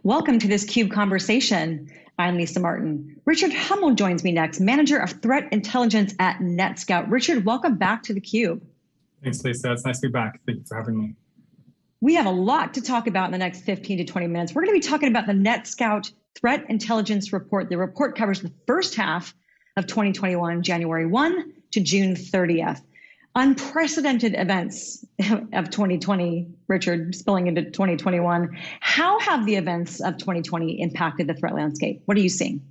Welcome to this CUBE conversation. I'm Lisa Martin. Richard Hummel joins me next, Manager of Threat Intelligence at NETSCOUT. Richard, welcome back to the CUBE. Thanks, Lisa. It's nice to be back. Thank you for having me. We have a lot to talk about in the next 15 to 20 minutes. We're going to be talking about the NETSCOUT Threat Intelligence Report. The report covers the first half of 2021, January 1 to June 30th. Unprecedented events of 2020, Richard, spilling into 2021. How have the events of 2020 impacted the threat landscape? What are you seeing?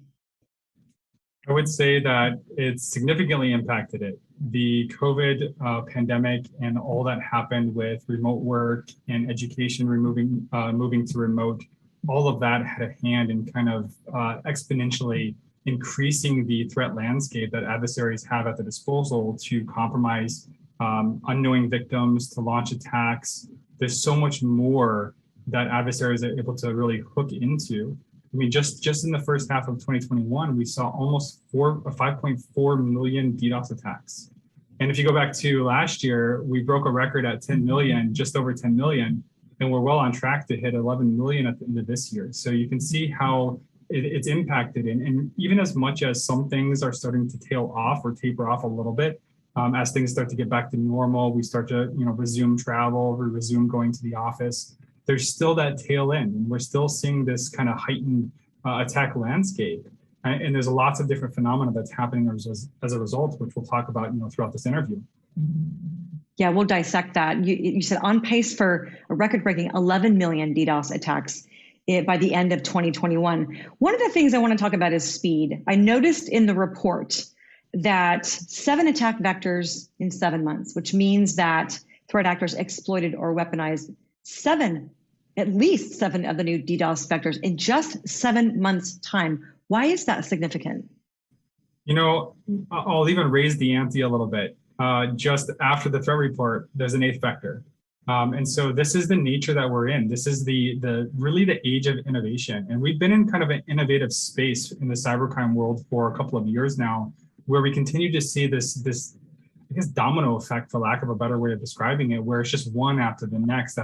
I would say that it's significantly impacted it. The COVID pandemic and all that happened with remote work and education moving to remote, all of that had a hand in kind of exponentially increasing the threat landscape that adversaries have at their disposal to compromise unknowing victims, to launch attacks. There's so much more that adversaries are able to really hook into. I mean, just in the first half of 2021, we saw almost 5.4 million DDoS attacks. And if you go back to last year, we broke a record at 10 million, just over 10 million, and we're well on track to hit 11 million at the end of this year. So you can see how it's impacted. And even as much as some things are starting to tail off or taper off a little bit, as things start to get back to normal, we start to resume travel, we resume going to the office. There's still that tail end, and we're still seeing this kind of heightened attack landscape. And there's lots of different phenomena that's happening as a result, which we'll talk about throughout this interview. Yeah, we'll dissect that. You said on pace for a record-breaking 11 million DDoS attacks by the end of 2021. One of the things I want to talk about is speed. I noticed in the report that 7 attack vectors in 7 months, which means that threat actors exploited or weaponized at least seven of the new DDoS vectors in just 7 months' time. Why is that significant? I'll even raise the ante a little bit. Just after the threat report, there's an 8th vector. And so this is the nature that we're in. This is really the age of innovation. And we've been in kind of an innovative space in the cybercrime world for a couple of years now, where we continue to see this I guess domino effect, for lack of a better way of describing it, where it's just one after the next.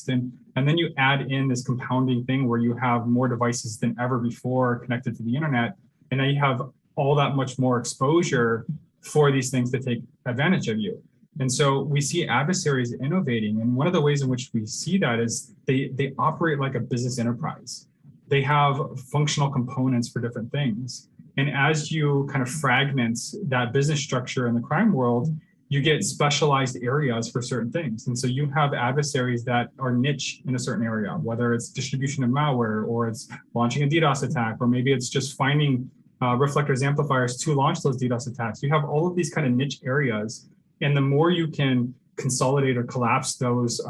And then you add in this compounding thing where you have more devices than ever before connected to the internet. And now you have all that much more exposure for these things to take advantage of you. And so we see adversaries innovating. And one of the ways in which we see that is they operate like a business enterprise. They have functional components for different things. And as you kind of fragment that business structure in the crime world, you get specialized areas for certain things. And so you have adversaries that are niche in a certain area, whether it's distribution of malware, or it's launching a DDoS attack, or maybe it's just finding reflectors, amplifiers to launch those DDoS attacks. You have all of these kind of niche areas. And the more you can consolidate or collapse those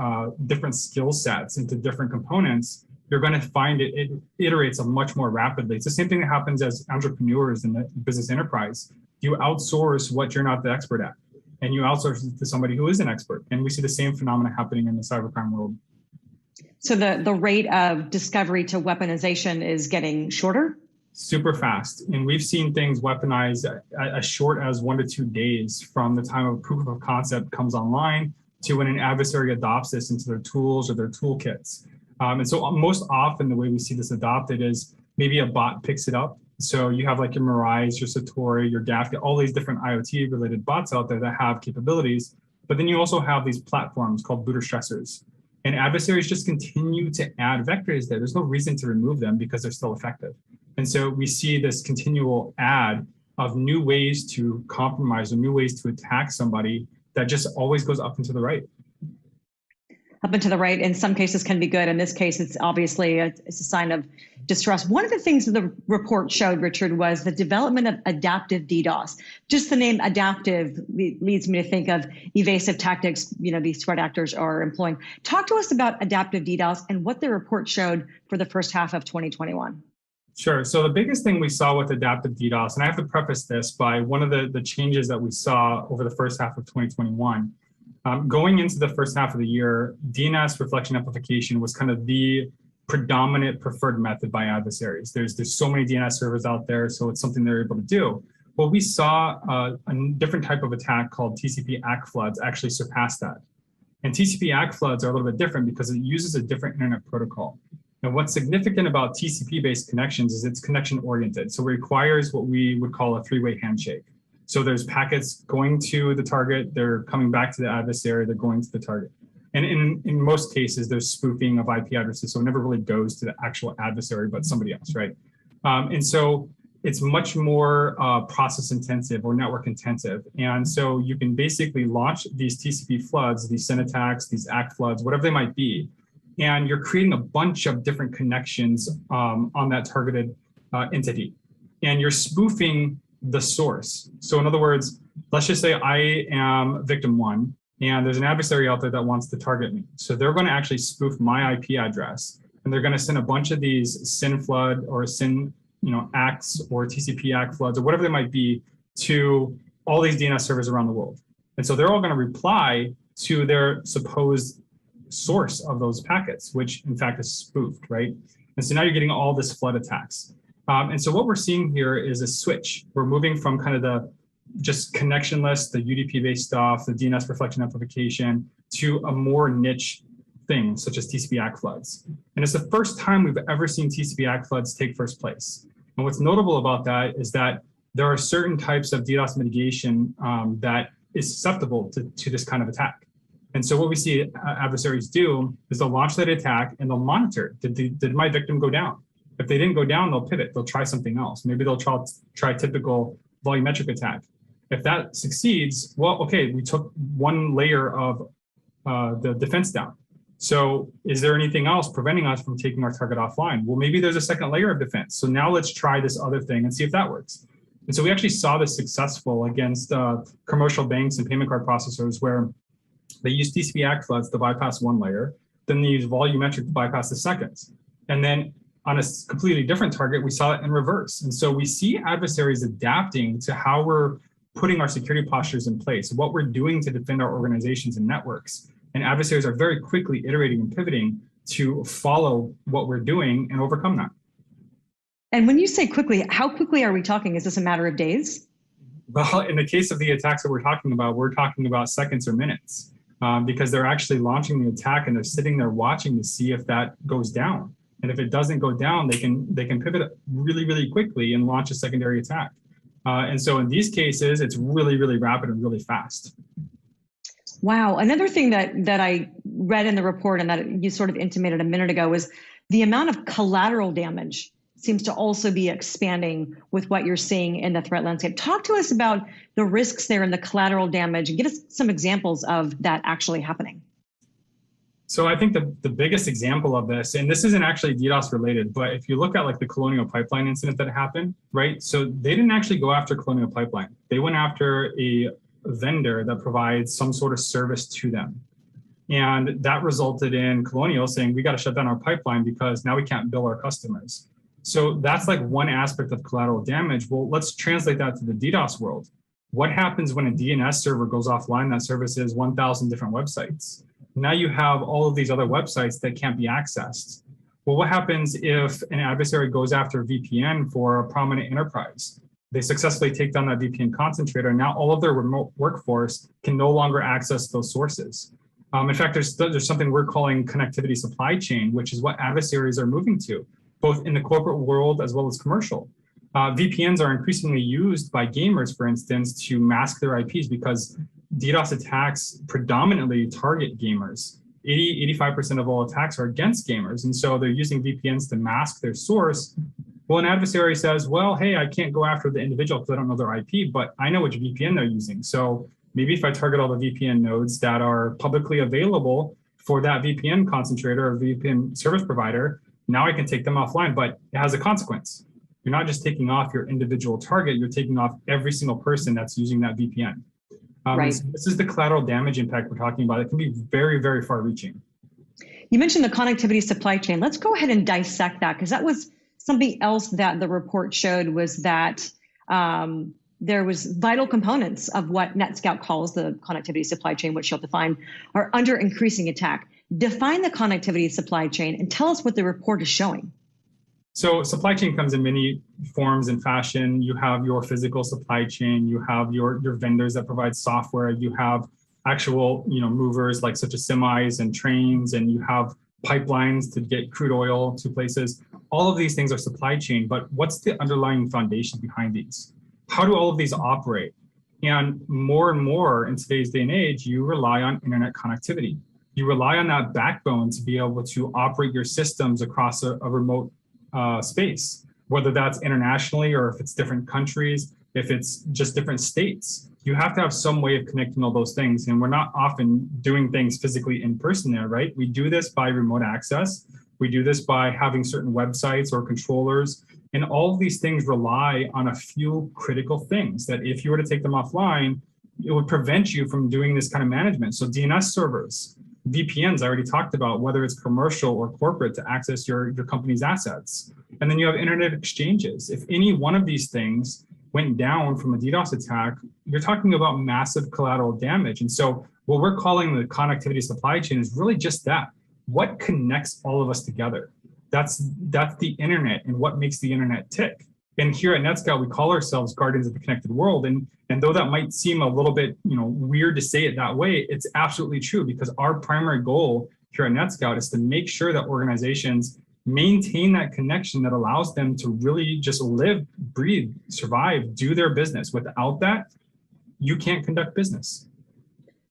different skill sets into different components, you're going to find it iterates much more rapidly. It's the same thing that happens as entrepreneurs in the business enterprise. You outsource what you're not the expert at, and you outsource it to somebody who is an expert. And we see the same phenomena happening in the cybercrime world. So the rate of discovery to weaponization is getting shorter? Super fast. And we've seen things weaponized as short as 1 to 2 days from the time of proof of concept comes online to when an adversary adopts this into their tools or their toolkits. And so most often the way we see this adopted is maybe a bot picks it up. So you have like your Mirai, your Satori, your Daphne, all these different IoT related bots out there that have capabilities. But then you also have these platforms called booter stressors. And adversaries just continue to add vectors there. There's no reason to remove them because they're still effective. And so we see this continual add of new ways to compromise or new ways to attack somebody that just always goes up and to the right. Up and to the right, in some cases can be good. In this case, it's obviously it's a sign of distrust. One of the things that the report showed, Richard, was the development of adaptive DDoS. Just the name adaptive leads me to think of evasive tactics, these threat actors are employing. Talk to us about adaptive DDoS and what the report showed for the first half of 2021. Sure. So the biggest thing we saw with adaptive DDoS, and I have to preface this by one of the changes that we saw over the first half of 2021. Going into the first half of the year, DNS reflection amplification was kind of the predominant preferred method by adversaries. There's so many DNS servers out there, so it's something they're able to do. Well, we saw a different type of attack called TCP ACK floods actually surpass that. And TCP ACK floods are a little bit different because it uses a different internet protocol. And what's significant about TCP-based connections is it's connection-oriented. So it requires what we would call a three-way handshake. So there's packets going to the target, they're coming back to the adversary, they're going to the target. And in most cases, there's spoofing of IP addresses, so it never really goes to the actual adversary, but somebody else, right? And so it's much more process intensive or network intensive. And so you can basically launch these TCP floods, these SYN attacks, these ACK floods, whatever they might be. And you're creating a bunch of different connections on that targeted entity. And you're spoofing the source. So in other words, let's just say I am victim one, and there's an adversary out there that wants to target me. So they're going to actually spoof my IP address, and they're going to send a bunch of these SYN flood or SYN ACKs or TCP ACK floods or whatever they might be to all these DNS servers around the world. And so they're all going to reply to their supposed source of those packets, which in fact is spoofed, right? And so now you're getting all this flood attacks. And so what we're seeing here is a switch. We're moving from kind of the just connectionless, the UDP-based stuff, the DNS reflection amplification, to a more niche thing, such as TCP ACK floods. And it's the first time we've ever seen TCP ACK floods take first place. And what's notable about that is that there are certain types of DDoS mitigation that is susceptible to this kind of attack. And so what we see adversaries do is they'll launch that attack and they'll monitor, did my victim go down? If they didn't go down, they'll pivot, they'll try something else. Maybe they'll try typical volumetric attack. If that succeeds, well, okay, we took one layer of the defense down. So is there anything else preventing us from taking our target offline? Well, maybe there's a second layer of defense. So now let's try this other thing and see if that works. And so we actually saw this successful against commercial banks and payment card processors where they use TCP ACK floods to bypass one layer, then they use volumetric to bypass the second. And then on a completely different target, we saw it in reverse. And so we see adversaries adapting to how we're putting our security postures in place, what we're doing to defend our organizations and networks. And adversaries are very quickly iterating and pivoting to follow what we're doing and overcome that. And when you say quickly, how quickly are we talking? Is this a matter of days? Well, in the case of the attacks that we're talking about seconds or minutes, because they're actually launching the attack and they're sitting there watching to see if that goes down. And if it doesn't go down, they can pivot really, really quickly and launch a secondary attack. And so in these cases, it's really, really rapid and really fast. Wow. Another thing that I read in the report and that you sort of intimated a minute ago was the amount of collateral damage seems to also be expanding with what you're seeing in the threat landscape. Talk to us about the risks there and the collateral damage and give us some examples of that actually happening. So I think the biggest example of this, and this isn't actually DDoS related, but if you look at like the Colonial Pipeline incident that happened, right? So they didn't actually go after Colonial Pipeline. They went after a vendor that provides some sort of service to them. And that resulted in Colonial saying, we got to shut down our pipeline because now we can't bill our customers. So that's like one aspect of collateral damage. Well, let's translate that to the DDoS world. What happens when a DNS server goes offline that services 1,000 different websites? Now you have all of these other websites that can't be accessed. Well, what happens if an adversary goes after a VPN for a prominent enterprise? They successfully take down that VPN concentrator. Now all of their remote workforce can no longer access those sources. In fact, there's something we're calling connectivity supply chain, which is what adversaries are moving to, both in the corporate world as well as commercial. VPNs are increasingly used by gamers, for instance, to mask their IPs because DDoS attacks predominantly target gamers. 85% of all attacks are against gamers. And so they're using VPNs to mask their source. Well, an adversary says, well, hey, I can't go after the individual because I don't know their IP, but I know which VPN they're using. So maybe if I target all the VPN nodes that are publicly available for that VPN concentrator or VPN service provider, now I can take them offline, but it has a consequence. You're not just taking off your individual target, you're taking off every single person that's using that VPN. Right. So this is the collateral damage impact we're talking about. It can be very, very far reaching. You mentioned the connectivity supply chain. Let's go ahead and dissect that because that was something else that the report showed was that there was vital components of what NETSCOUT calls the connectivity supply chain, which you'll define, are under increasing attack. Define the connectivity supply chain and tell us what the report is showing. So supply chain comes in many forms and fashion. You have your physical supply chain, you have your vendors that provide software, you have actual movers like such as semis and trains, and you have pipelines to get crude oil to places. All of these things are supply chain, but what's the underlying foundation behind these? How do all of these operate? And more in today's day and age, you rely on internet connectivity. You rely on that backbone to be able to operate your systems across a remote space, whether that's internationally or if it's different countries, if it's just different states. You have to have some way of connecting all those things. And we're not often doing things physically in person there, right? We do this by remote access. We do this by having certain websites or controllers. And all of these things rely on a few critical things that if you were to take them offline, it would prevent you from doing this kind of management. So DNS servers, VPNs, I already talked about, whether it's commercial or corporate to access your company's assets. And then you have internet exchanges. If any one of these things went down from a DDoS attack, you're talking about massive collateral damage. And so what we're calling the connectivity supply chain is really just that. What connects all of us together? That's the internet and what makes the internet tick. And here at NETSCOUT, we call ourselves guardians of the connected world. And though that might seem a little bit, weird to say it that way, it's absolutely true, because our primary goal here at NETSCOUT is to make sure that organizations maintain that connection that allows them to really just live, breathe, survive, do their business. Without that, you can't conduct business.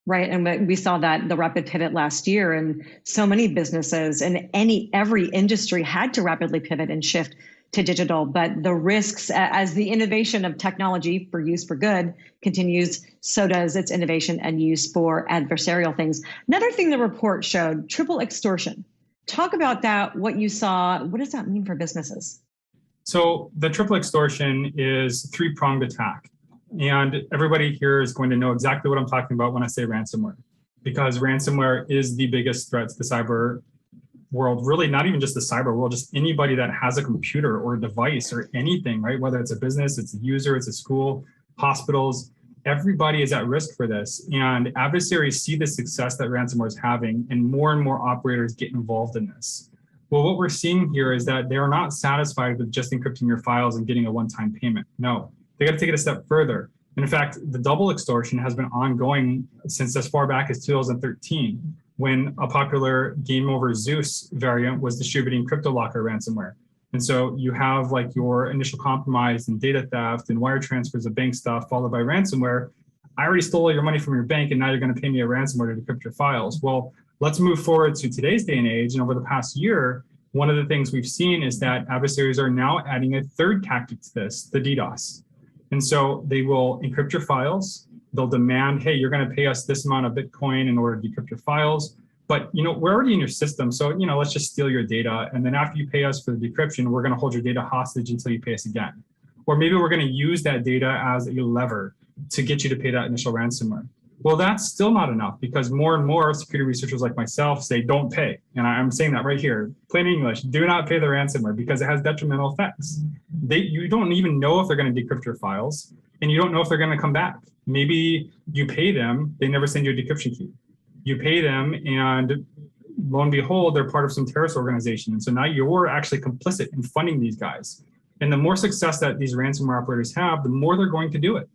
Right. And we saw that the rapid pivot last year, and so many businesses and every industry had to rapidly pivot and shift to digital. But the risks, as the innovation of technology for use for good continues, so does its innovation and use for adversarial things. Another thing the report showed, triple extortion. Talk about that, what you saw. What does that mean for businesses? So the triple extortion is three-pronged attack. And everybody here is going to know exactly what I'm talking about when I say ransomware, because ransomware is the biggest threat to the cyber world, really not even just the cyber world, just anybody that has a computer or a device or anything, right? Whether it's a business, it's a user, it's a school, hospitals, everybody is at risk for this. And adversaries see the success that ransomware is having, and more operators get involved in this. Well, what we're seeing here is that they're not satisfied with just encrypting your files and getting a one-time payment. No. They got to take it a step further. And in fact, the double extortion has been ongoing since as far back as 2013, when a popular Game Over Zeus variant was distributing CryptoLocker ransomware. And so you have like your initial compromise and data theft and wire transfers of bank stuff followed by ransomware. I already stole all your money from your bank, and now you're going to pay me a ransomware to decrypt your files. Well, let's move forward to today's day and age. And over the past year, one of the things we've seen is that adversaries are now adding a third tactic to this, the DDoS. And so they will encrypt your files. They'll demand, hey, you're going to pay us this amount of Bitcoin in order to decrypt your files. But we're already in your system, so let's just steal your data. And then after you pay us for the decryption, we're going to hold your data hostage until you pay us again. Or maybe we're going to use that data as a lever to get you to pay that initial ransomware. Well, that's still not enough, because more and more security researchers like myself say don't pay. And I'm saying that right here, plain English, do not pay the ransomware, because it has detrimental effects. You don't even know if they're going to decrypt your files, and you don't know if they're going to come back. Maybe you pay them, they never send you a decryption key. You pay them, and lo and behold, they're part of some terrorist organization. And so now you're actually complicit in funding these guys. And the more success that these ransomware operators have, the more they're going to do it.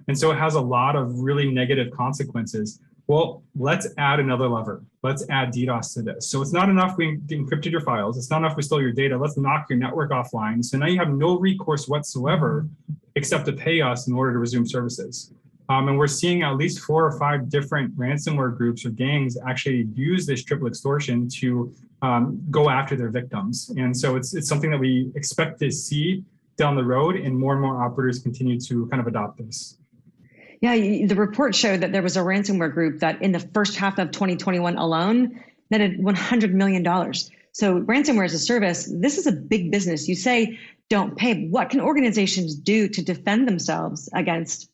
And so it has a lot of really negative consequences. Well, let's add another lever. Let's add DDoS to this. So it's not enough we encrypted your files. It's not enough we stole your data. Let's knock your network offline. So now you have no recourse whatsoever except to pay us in order to resume services. And we're seeing at least 4 or 5 different ransomware groups or gangs actually use this triple extortion to go after their victims. And so it's something that we expect to see down the road, and more operators continue to kind of adopt this. Yeah, the report showed that there was a ransomware group that in the first half of 2021 alone netted $100 million. So ransomware as a service, this is a big business. You say don't pay. What can organizations do to defend themselves against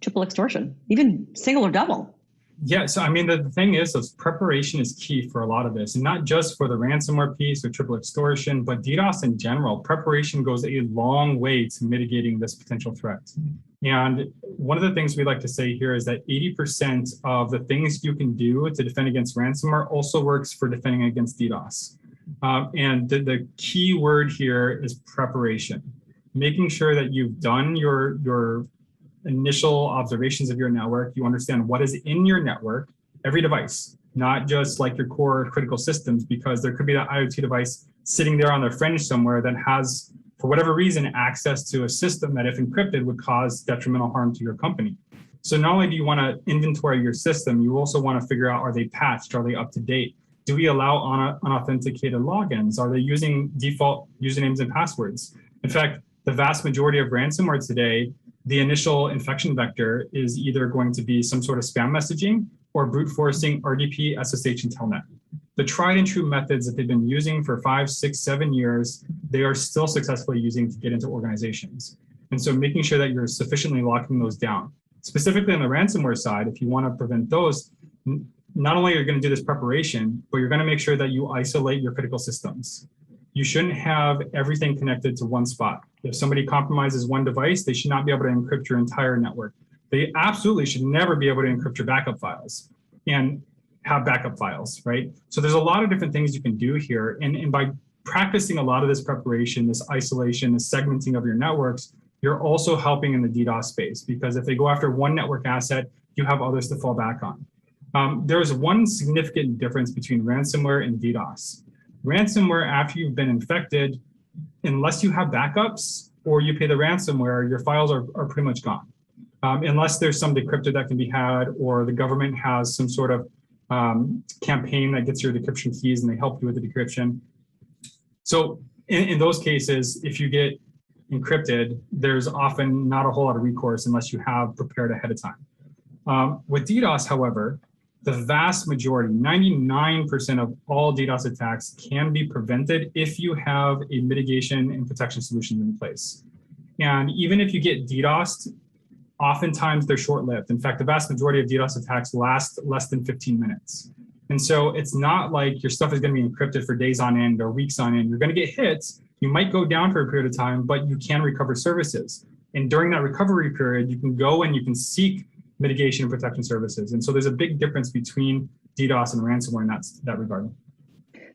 triple extortion, even single or double? Yeah, so I mean, the thing is preparation is key for a lot of this, and not just for the ransomware piece or triple extortion, but DDoS in general. Preparation goes a long way to mitigating this potential threat. And one of the things we like to say here is that 80% of the things you can do to defend against ransomware also works for defending against DDoS. And the key word here is preparation, making sure that you've done your initial observations of your network. You understand what is in your network, every device. not just like your core critical systems, because there could be that IoT device sitting there on the fringe somewhere that has, for whatever reason, access to a system that, if encrypted, would cause detrimental harm to your company. So not only do you want to inventory your system, you also want to figure out, are they patched? Are they up to date? Do we allow unauthenticated logins? Are they using default usernames and passwords? In fact, the vast majority of ransomware today, the initial infection vector is either going to be some sort of spam messaging or brute forcing RDP, SSH, and Telnet. The tried and true methods that they've been using for 5, 6, 7 years, they are still successfully using to get into organizations. And so making sure that you're sufficiently locking those down. Specifically on the ransomware side, if you want to prevent those, not only are you going to do this preparation, but you're going to make sure that you isolate your critical systems. You shouldn't have everything connected to one spot. If somebody compromises one device, they should not be able to encrypt your entire network. They absolutely should never be able to encrypt your backup files and have backup files, right? So there's a lot of different things you can do here. And by practicing a lot of this preparation, this isolation, this segmenting of your networks, you're also helping in the DDoS space, because if they go after one network asset, you have others to fall back on. There's one significant difference between ransomware and DDoS. Ransomware, after you've been infected, unless you have backups or you pay the ransomware, your files are pretty much gone. Unless there's some decryptor that can be had, or the government has some sort of campaign that gets your decryption keys and they help you with the decryption. So in those cases, if you get encrypted, there's often not a whole lot of recourse unless you have prepared ahead of time. With DDoS, however, the vast majority, 99% of all DDoS attacks can be prevented if you have a mitigation and protection solution in place. And even if you get DDoSed, oftentimes they're short-lived. In fact, the vast majority of DDoS attacks last less than 15 minutes. And so it's not like your stuff is going to be encrypted for days on end or weeks on end. You're going to get hits. You might go down for a period of time, but you can recover services. And during that recovery period, you can go and you can seek mitigation and protection services. And so there's a big difference between DDoS and ransomware in that regard.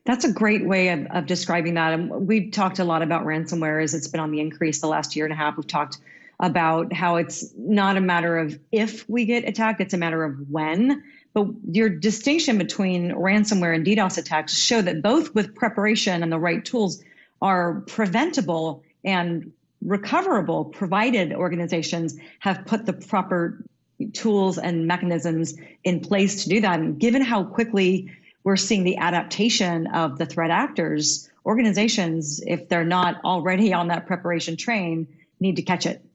That's a great way of describing that. And we've talked a lot about ransomware as it's been on the increase the last year and a half. We've talked about how it's not a matter of if we get attacked, it's a matter of when. But your distinction between ransomware and DDoS attacks show that both with preparation and the right tools are preventable and recoverable, provided organizations have put the proper tools and mechanisms in place to do that. And given how quickly we're seeing the adaptation of the threat actors, organizations, if they're not already on that preparation train, need to catch it.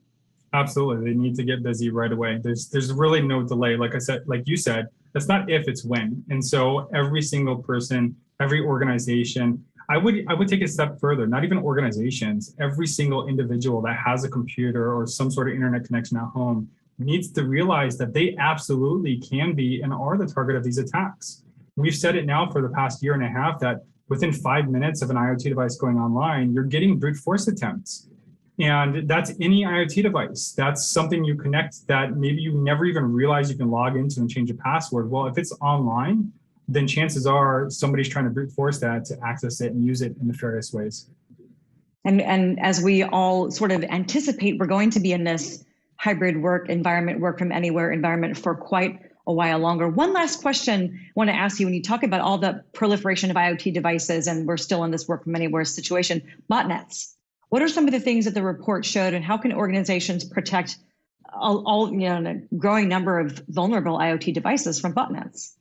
Absolutely. They need to get busy right away. There's really no delay. Like I said, like you said, it's not if, it's when. And so every single person, every organization, I would take it a step further, not even organizations, every single individual that has a computer or some sort of internet connection at home needs to realize that they absolutely can be and are the target of these attacks. We've said it now for the past year and a half that within 5 minutes of an IoT device going online, you're getting brute force attempts. And that's any IoT device. That's something you connect that maybe you never even realize you can log into and change a password. Well, if it's online, then chances are somebody's trying to brute force that to access it and use it in nefarious ways. And as we all sort of anticipate, we're going to be in this hybrid work environment, work from anywhere environment for quite a while longer. One last question I want to ask you, when you talk about all the proliferation of IoT devices, and we're still in this work from anywhere situation, botnets. What are some of the things that the report showed, and how can organizations protect a growing number of vulnerable IoT devices from botnets?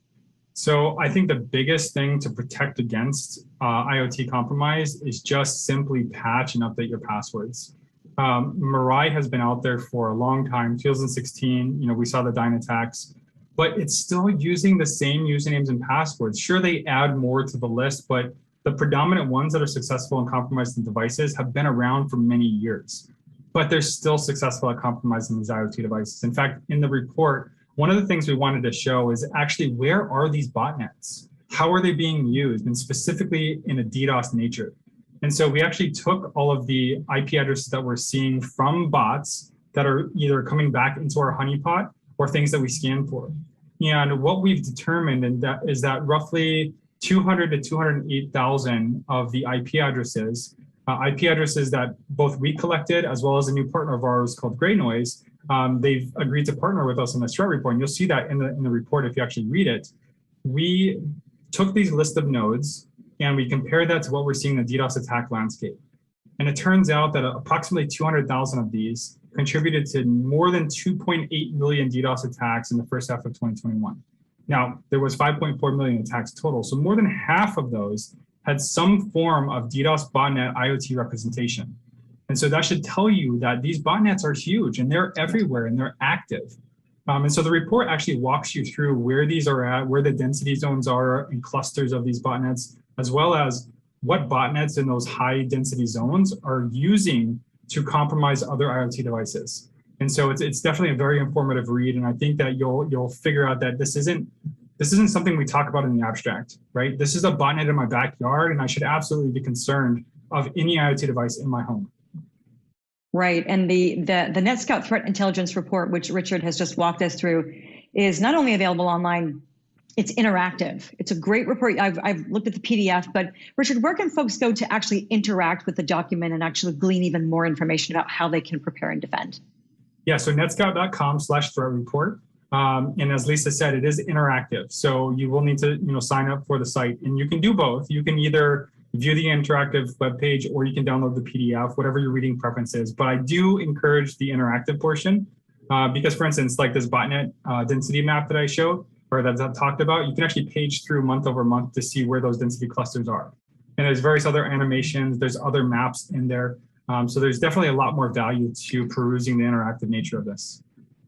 So I think the biggest thing to protect against IoT compromise is just simply patch and update your passwords. Mirai has been out there for a long time. 2016, we saw the Dyne attacks, but it's still using the same usernames and passwords. Sure, they add more to the list, but the predominant ones that are successful in compromising devices have been around for many years, but they're still successful at compromising these IoT devices. In fact, in the report, one of the things we wanted to show is actually where are these botnets? How are they being used? And specifically in a DDoS nature. And so we actually took all of the IP addresses that we're seeing from bots that are either coming back into our honeypot or things that we scan for. And what we've determined is that roughly 200 to 208,000 of the IP addresses that both we collected as well as a new partner of ours called Gray Noise, they've agreed to partner with us on this threat report. And you'll see that in the report if you actually read it. we took these list of nodes and we compared that to what we're seeing in the DDoS attack landscape. And it turns out that approximately 200,000 of these contributed to more than 2.8 million DDoS attacks in the first half of 2021. Now, there was 5.4 million attacks total. So more than half of those had some form of DDoS botnet IoT representation. And so that should tell you that these botnets are huge and they're everywhere and they're active. And so the report actually walks you through where these are at, where the density zones are in clusters of these botnets, as well as what botnets in those high density zones are using to compromise other IoT devices. And so it's definitely a very informative read. And I think that you'll figure out that this isn't something we talk about in the abstract, right? This is a botnet in my backyard, and I should absolutely be concerned of any IoT device in my home. Right, and the NETSCOUT Threat Intelligence Report, which Richard has just walked us through, is not only available online, it's interactive. It's a great report. I've looked at the PDF, but Richard, where can folks go to actually interact with the document and actually glean even more information about how they can prepare and defend? Yeah, so netscout.com/threat report. And as Lisa said, it is interactive. So you will need to sign up for the site, and you can do both. You can either view the interactive webpage or you can download the PDF, whatever your reading preference is. But I do encourage the interactive portion because, for instance, like this botnet density map that I showed or that I talked about, you can actually page through month over month to see where those density clusters are. And there's various other animations. There's other maps in there. So there's definitely a lot more value to perusing the interactive nature of this.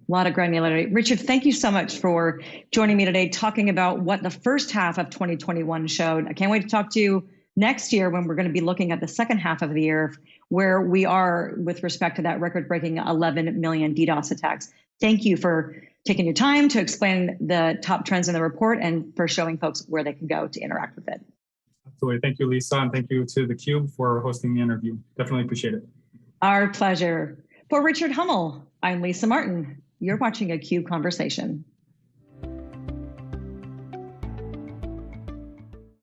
A lot of granularity. Richard, thank you so much for joining me today, talking about what the first half of 2021 showed. I can't wait to talk to you next year when we're going to be looking at the second half of the year, where we are with respect to that record-breaking 11 million DDoS attacks. Thank you for taking your time to explain the top trends in the report and for showing folks where they can go to interact with it. Absolutely. Thank you, Lisa, and thank you to theCUBE for hosting the interview. Definitely appreciate it. Our pleasure. For Richard Hummel, I'm Lisa Martin. You're watching a CUBE Conversation.